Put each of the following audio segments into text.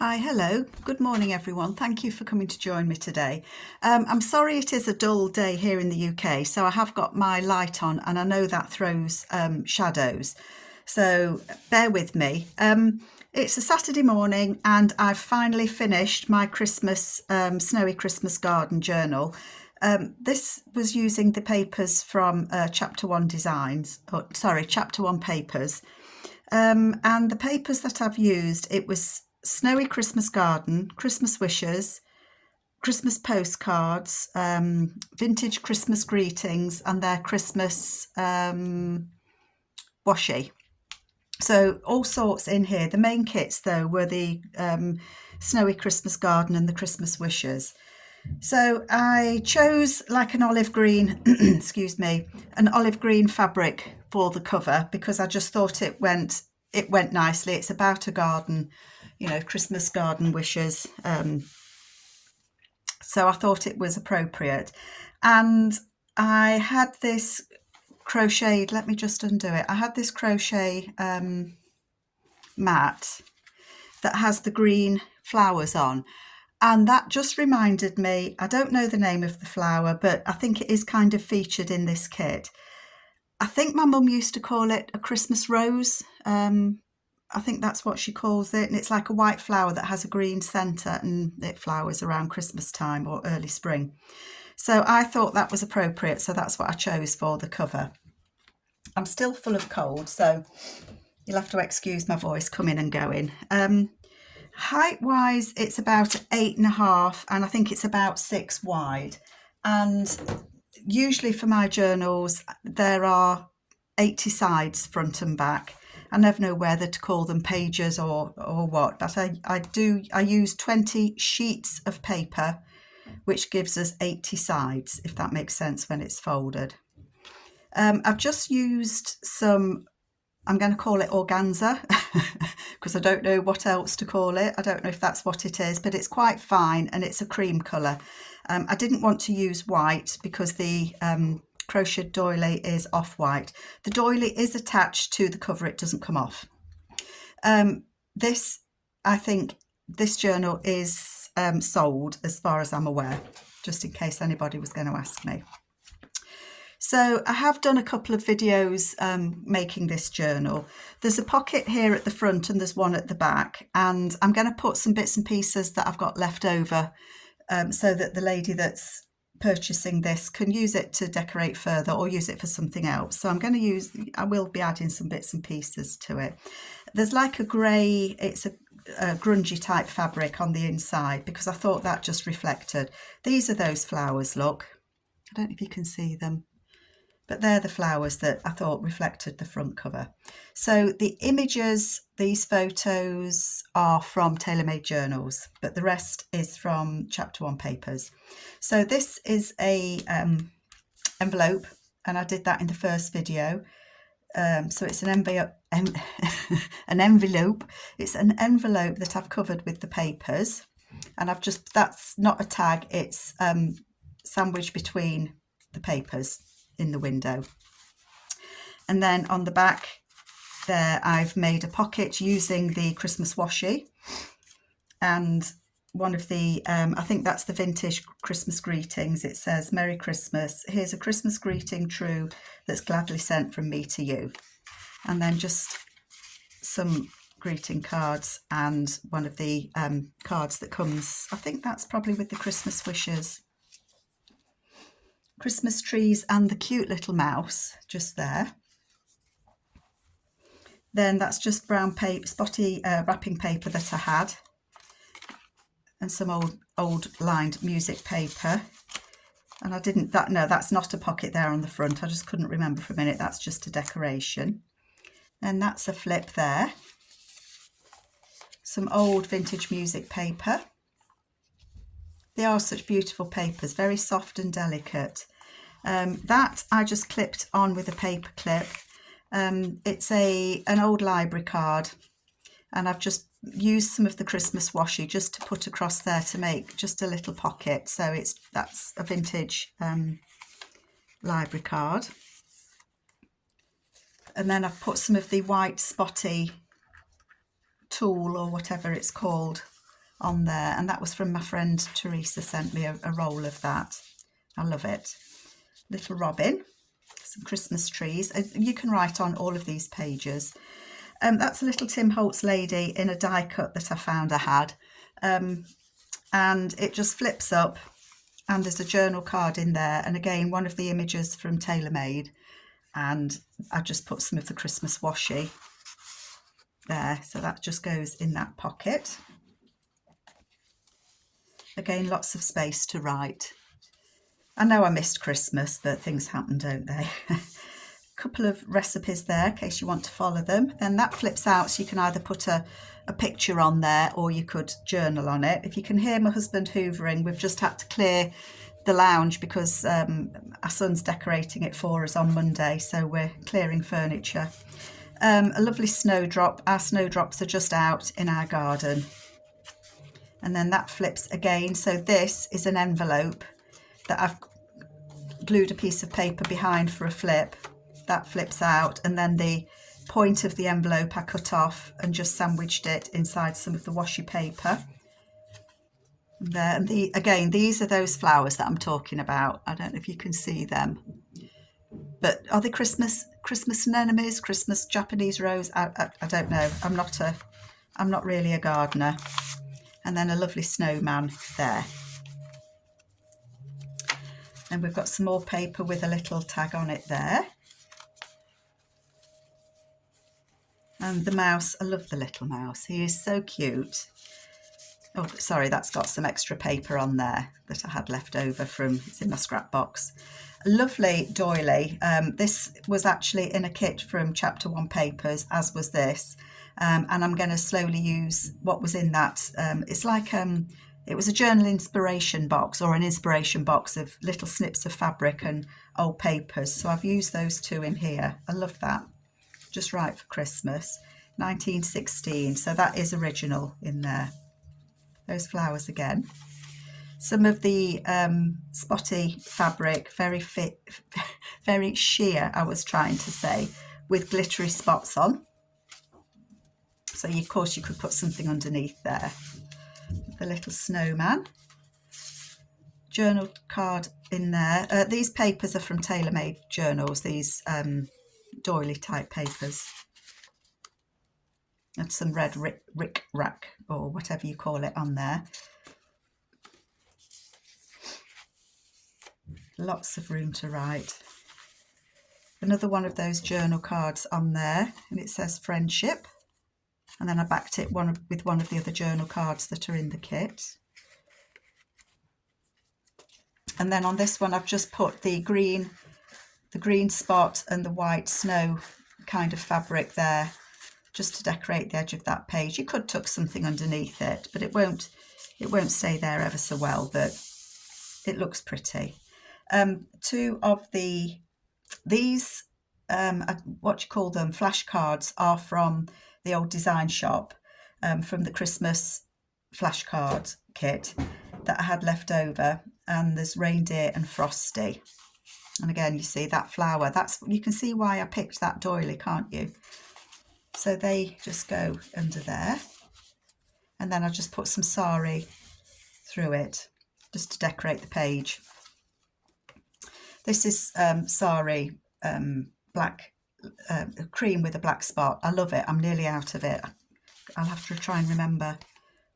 Hi, hello. Good morning, everyone. Thank you for coming to join me today. I'm sorry it is a dull day here in the UK, so I have got my light on and I know that throws shadows. So bear with me. It's a Saturday morning and I've finally finished my Snowy Christmas Garden journal. This was using the papers from Chapter 1 Chapter 1 papers. And the papers that I've used, it was Snowy Christmas Garden, Christmas Wishes, Christmas postcards, vintage Christmas greetings, and their Christmas washi. So all sorts in here. The main kits, though, were the Snowy Christmas Garden and the Christmas Wishes. So I chose like an olive green, excuse me, an olive green fabric for the cover because I just thought it went nicely. It's about a garden, you know, Christmas garden wishes. So I thought it was appropriate. And I had this crocheted, let me just undo it. I had this crochet mat that has the green flowers on. And that just reminded me, I don't know the name of the flower, but I think it is kind of featured in this kit. I think my mum used to call it a Christmas rose. I think that's what she calls it. And it's like a white flower that has a green centre and it flowers around Christmas time or early spring. So I thought that was appropriate. So that's what I chose for the cover. I'm still full of cold, so you'll have to excuse my voice coming and going. Height wise, it's about 8.5 and I think it's about 6 wide. And usually for my journals, there are 80 sides front and back. I never know whether to call them pages or what, but I use 20 sheets of paper, which gives us 80 sides, if that makes sense when it's folded. I've just used some, I'm going to call it organza because I don't know what else to call it. I don't know if that's what it is, but it's quite fine and it's a cream colour. I didn't want to use white because the crocheted doily is off-white. The doily is attached to the cover, it doesn't come off. I think this journal is sold as far as I'm aware, just in case anybody was going to ask me. So I have done a couple of videos making this journal. There's a pocket here at the front and there's one at the back, and I'm going to put some bits and pieces that I've got left over so that the lady that's purchasing this can use it to decorate further or use it for something else. So I will be adding some bits and pieces to it. There's like a grey, it's a grungy type fabric on the inside because I thought that just reflected. These are those flowers, look. I don't know if you can see them, but they're the flowers that I thought reflected the front cover. So the images, these photos are from Tailor-Made Journals, but the rest is from Chapter 1 papers. So this is a envelope, and I did that in the first video. So it's an envelope. It's an envelope that I've covered with the papers, and that's not a tag, it's sandwiched between the papers in the window. And then on the back there I've made a pocket using the Christmas washi, and one of the I think that's the vintage Christmas greetings. It says, "Merry Christmas, here's a Christmas greeting true that's gladly sent from me to you." And then just some greeting cards and one of the cards that comes, I think that's probably with the Christmas wishes. Christmas trees and the cute little mouse just there. Then that's just brown paper, spotty wrapping paper that I had, and some old lined music paper. And that's not a pocket there on the front. I just couldn't remember for a minute. That's just a decoration. And that's a flip there. Some old vintage music paper. They are such beautiful papers, very soft and delicate. That I just clipped on with a paper clip. It's an old library card, and I've just used some of the Christmas washi just to put across there to make just a little pocket. So that's a vintage library card. And then I've put some of the white spotty tulle or whatever it's called on there, and that was from my friend Teresa, sent me a roll of that. I love it. Little robin, some Christmas trees. You can write on all of these pages. That's a little Tim Holtz lady in a die cut that I found I had, and it just flips up, and there's a journal card in there, and again one of the images from TaylorMade, and I just put some of the Christmas washi there, so that just goes in that pocket. Again, lots of space to write. I know I missed Christmas, but things happen, don't they? Couple of recipes there in case you want to follow them. Then that flips out, so you can either put a picture on there or you could journal on it. If you can hear my husband hoovering, we've just had to clear the lounge because our son's decorating it for us on Monday, so we're clearing furniture. A lovely snowdrop. Our snowdrops are just out in our garden. And then that flips again, so this is an envelope that I've glued a piece of paper behind for a flip. That flips out, and then the point of the envelope I cut off and just sandwiched it inside some of the washi paper. And there, and again, these are those flowers that I'm talking about. I don't know if you can see them, but are they Christmas anemones, Christmas Japanese rose? I don't know. I'm not really a gardener. And then a lovely snowman there. And we've got some more paper with a little tag on it there. And the mouse, I love the little mouse. He is so cute. Oh, sorry, that's got some extra paper on there that I had left over from, it's in my scrap box. A lovely doily. This was actually in a kit from Chapter 1 Papers, as was this. And I'm going to slowly use what was in that. It's like, it was a journal inspiration box, or an inspiration box of little snips of fabric and old papers. So I've used those two in here. I love that. Just right for Christmas. 1916, so that is original in there. Those flowers again. Some of the spotty fabric, very sheer, I was trying to say, with glittery spots on. So of course you could put something underneath there. The little snowman. Journal card in there. These papers are from TaylorMade journals, these doily type papers. And some red rick rack, or whatever you call it, on there. Lots of room to write. Another one of those journal cards on there, and it says friendship. And then I backed it with one of the other journal cards that are in the kit. And then on this one, I've just put the green spot and the white snow kind of fabric there, just to decorate the edge of that page. You could tuck something underneath it, but it won't stay there ever so well, but it looks pretty. Two of these what do you call them, flashcards, are from the old design shop, from the Christmas flashcard kit that I had left over, and there's reindeer and Frosty. And again, you see that flower, you can see why I picked that doily, can't you? So they just go under there, and then I just put some sari through it just to decorate the page. This is sari, black, cream with a black spot. I love it. I'm nearly out of it. I'll have to try and remember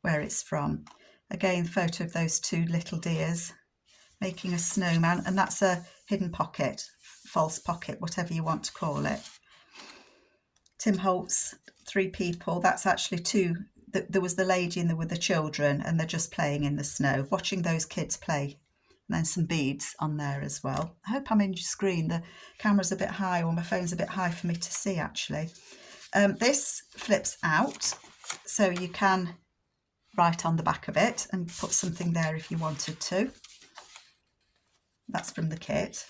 where it's from. Again, photo of those two little deers making a snowman, and that's a hidden pocket, false pocket, whatever you want to call it. Tim Holtz, 3 people. That's actually 2. There was the lady and there were the children, and they're just playing in the snow, watching those kids play. And then some beads on there as well. I hope I'm in your screen. The camera's a bit high, or my phone's a bit high for me to see, actually. This flips out, so you can write on the back of it and put something there if you wanted to. That's from the kit.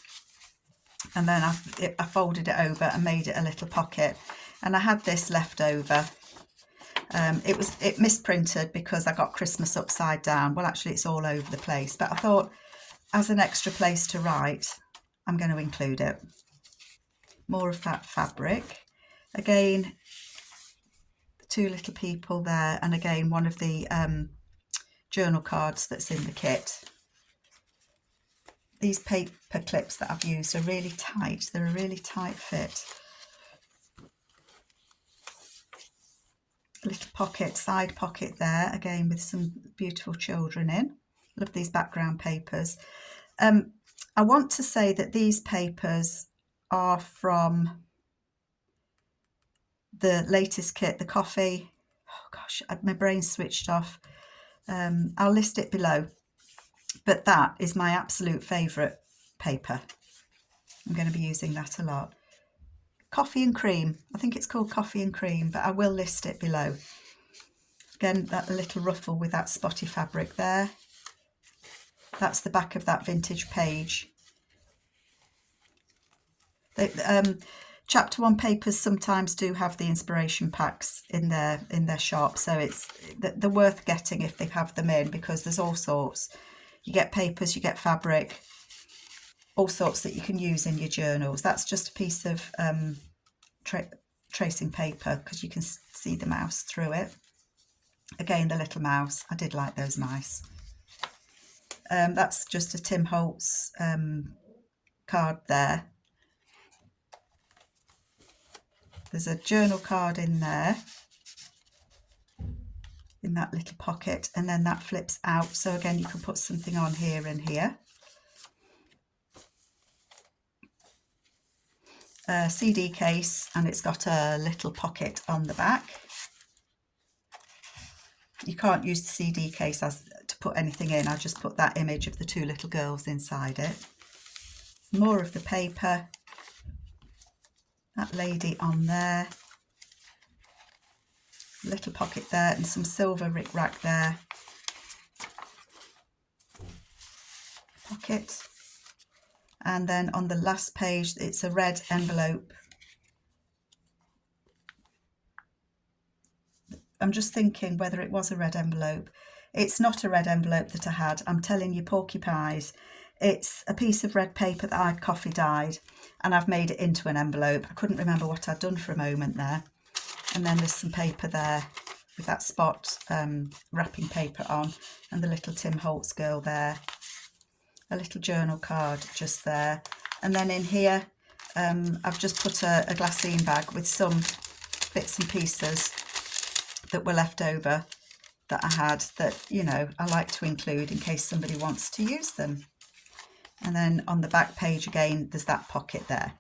And then I folded it over and made it a little pocket. And I had this left over. It misprinted because I got Christmas upside down. Well, actually, it's all over the place. But I thought, as an extra place to write, I'm going to include it. More of that fabric. Again, the 2 little people there. And again, one of the journal cards that's in the kit. These paper clips that I've used are really tight. They're a really tight fit. A little pocket, side pocket there, again with some beautiful children in. Love these background papers. I want to say that these papers are from the latest kit, the coffee. Oh gosh, my brain's switched off. I'll list it below. But that is my absolute favourite paper. I'm going to be using that a lot. Coffee and cream. I think it's called coffee and cream, but I will list it below. Again, that little ruffle with that spotty fabric there. That's the back of that vintage page. Chapter 1 papers sometimes do have the inspiration packs in their shop, so they're worth getting if they have them in, because there's all sorts. You get papers, you get fabric, all sorts that you can use in your journals. That's just a piece of tracing paper, because you can see the mouse through it. Again, the little mouse. I did like those mice. That's just a Tim Holtz card there. There's a journal card in there, in that little pocket, and then that flips out. So again, you can put something on here and here. A CD case, and it's got a little pocket on the back. You can't use the CD case to put anything in. I just put that image of the two little girls inside it. More of the paper. That lady on there. Little pocket there, and some silver ric-rac there. Pocket. And then on the last page, it's a red envelope. I'm just thinking whether it was a red envelope. It's not a red envelope that I had. I'm telling you, porky pies. It's a piece of red paper that I'd coffee dyed, and I've made it into an envelope. I couldn't remember what I'd done for a moment there. And then there's some paper there with that spot wrapping paper on, and the little Tim Holtz girl there. A little journal card just there. And then in here, I've just put a glassine bag with some bits and pieces that were left over that I had, that, you know, I like to include in case somebody wants to use them. And then on the back page again, there's that pocket there.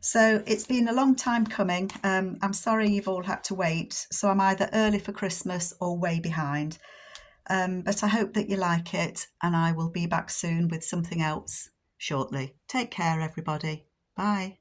So it's been a long time coming. I'm sorry you've all had to wait. So I'm either early for Christmas or way behind. But I hope that you like it, and I will be back soon with something else shortly. Take care, everybody. Bye.